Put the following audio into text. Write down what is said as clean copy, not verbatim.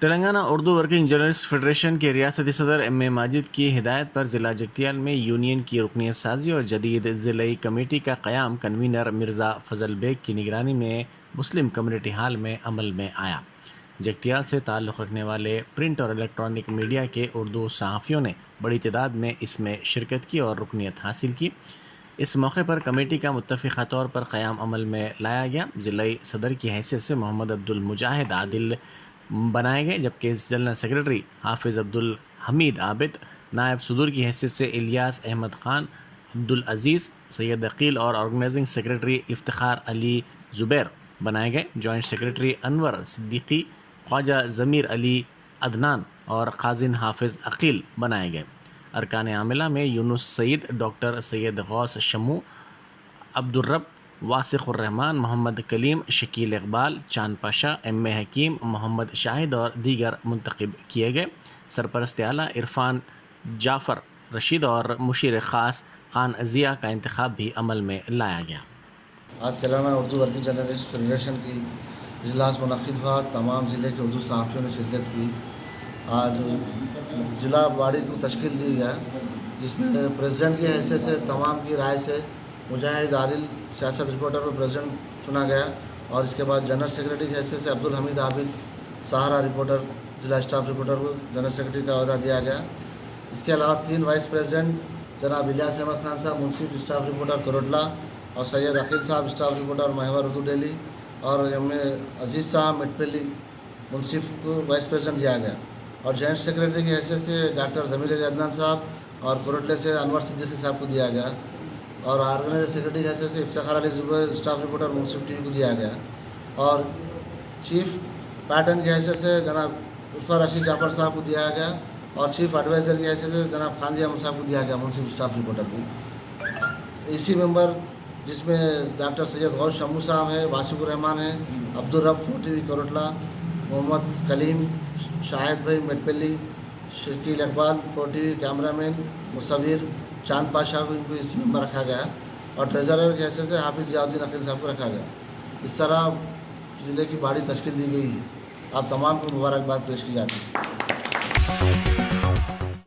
Telangana Urdu working journalist federation کے ریاستی صدر ایم اے ماجد کی ہدایت پر ضلع جگتیال میں یونین کی رکنیت سازی اور جدید ضلعی کمیٹی کا قیام کنوینر مرزا فضل بیگ کی نگرانی میں مسلم کمیونٹی ہال میں عمل میں آیا۔ جگتیال سے تعلق رکھنے والے پرنٹ اور الیکٹرانک میڈیا کے اردو صحافیوں نے بڑی تعداد میں اس میں شرکت کی اور رکنیت حاصل کی۔ اس موقع پر کمیٹی کا متفقہ طور پر قیام عمل میں لایا گیا۔ ضلعی صدر کی حیثیت سے محمد عبدالمجاہد عادل بنائے گئے، جبکہ جنرل سیکرٹری حافظ عبدالحمید عابد، نائب صدور کی حیثیت سے الیاس احمد خان عبدالعزیز، سید عقیل اور آرگنائزنگ سیکرٹری افتخار علی زبیر بنائے گئے۔ جوائنٹ سیکرٹری انور صدیقی، خواجہ ضمیر علی عدنان اور خازن حافظ عقیل بنائے گئے۔ ارکان عاملہ میں یونس سعید، ڈاکٹر سید غوث شمو، عبدالرب، واسق الرحمان، محمد کلیم، شکیل اقبال، چاند پاشا، ایم اے حکیم، محمد شاہد اور دیگر منتخب کیے گئے۔ سرپرست اعلیٰ عرفان جعفر رشید اور مشیر خاص خان ضیاء کا انتخاب بھی عمل میں لایا گیا۔ آج Telangana Urdu working journalist federation کی اجلاس منعقد ہوا۔ تمام ضلع کے اردو صحافیوں نے شرکت کی۔ آج ضلع باڈی کو تشکیل دی گیا، جس میں پریزیڈنٹ کی حیثیت سے تمام کی رائے سے مجاہد عادل سیاست رپورٹر کو پریزیڈنٹ چنا گیا، اور اس کے بعد جنرل سیکرٹری کی حیثیت سے عبدالحمید عابد سہارا رپورٹر، ضلع اسٹاف رپورٹر کو جنرل سیکرٹری کا عہدہ دیا گیا۔ اس کے علاوہ 3 وائس پریزیڈنٹ جناب الیاس احمد خان صاحب منصف اسٹاف رپورٹر کروٹلا، اور سید عقیل صاحب اسٹاف رپورٹر محور اردو ڈیلی، اور ایم اے عزیز صاحب مٹپلی منصف کو وائس پریزیڈنٹ دیا گیا۔ اور جوائنٹ سیکرٹری کی حیثیت سے ڈاکٹر ضمیر علی عدنان صاحب اور کروٹلے سے انور صدیقی صاحب کو دیا گیا، اور آرگنائزر سیکرٹری کی حیثیت سے افتخار علی زبیر اسٹاف رپورٹر منصف ٹی وی کو دیا گیا، اور چیف پیٹرن کی حیثیت سے جناب عرفان رشید جعفر صاحب کو دیا گیا، اور چیف ایڈوائزر کی حیثیت سے جناب خانزی احمد صاحب کو دیا گیا منصف اسٹاف رپورٹر کو۔ اسی ممبر جس میں ڈاکٹر سید غوث شمو صاحب ہے، واسق الرحمان ہے، عبدالرب 4 ٹی وی کروٹلا، محمد کلیم، شاہد بھائی Matpalli, Shakeel Iqbal 4 T V cameraman, Musawwir Chand Pasha کو اسی ممبر رکھا گیا، اور ٹریزرر کی حیثیت سے حافظ ضیاء الدین عقیل صاحب کو رکھا گیا۔ اس طرح ضلع کی باڈی تشکیل دی گئی۔ آپ تمام کو مبارکباد پیش کی جاتی ہے۔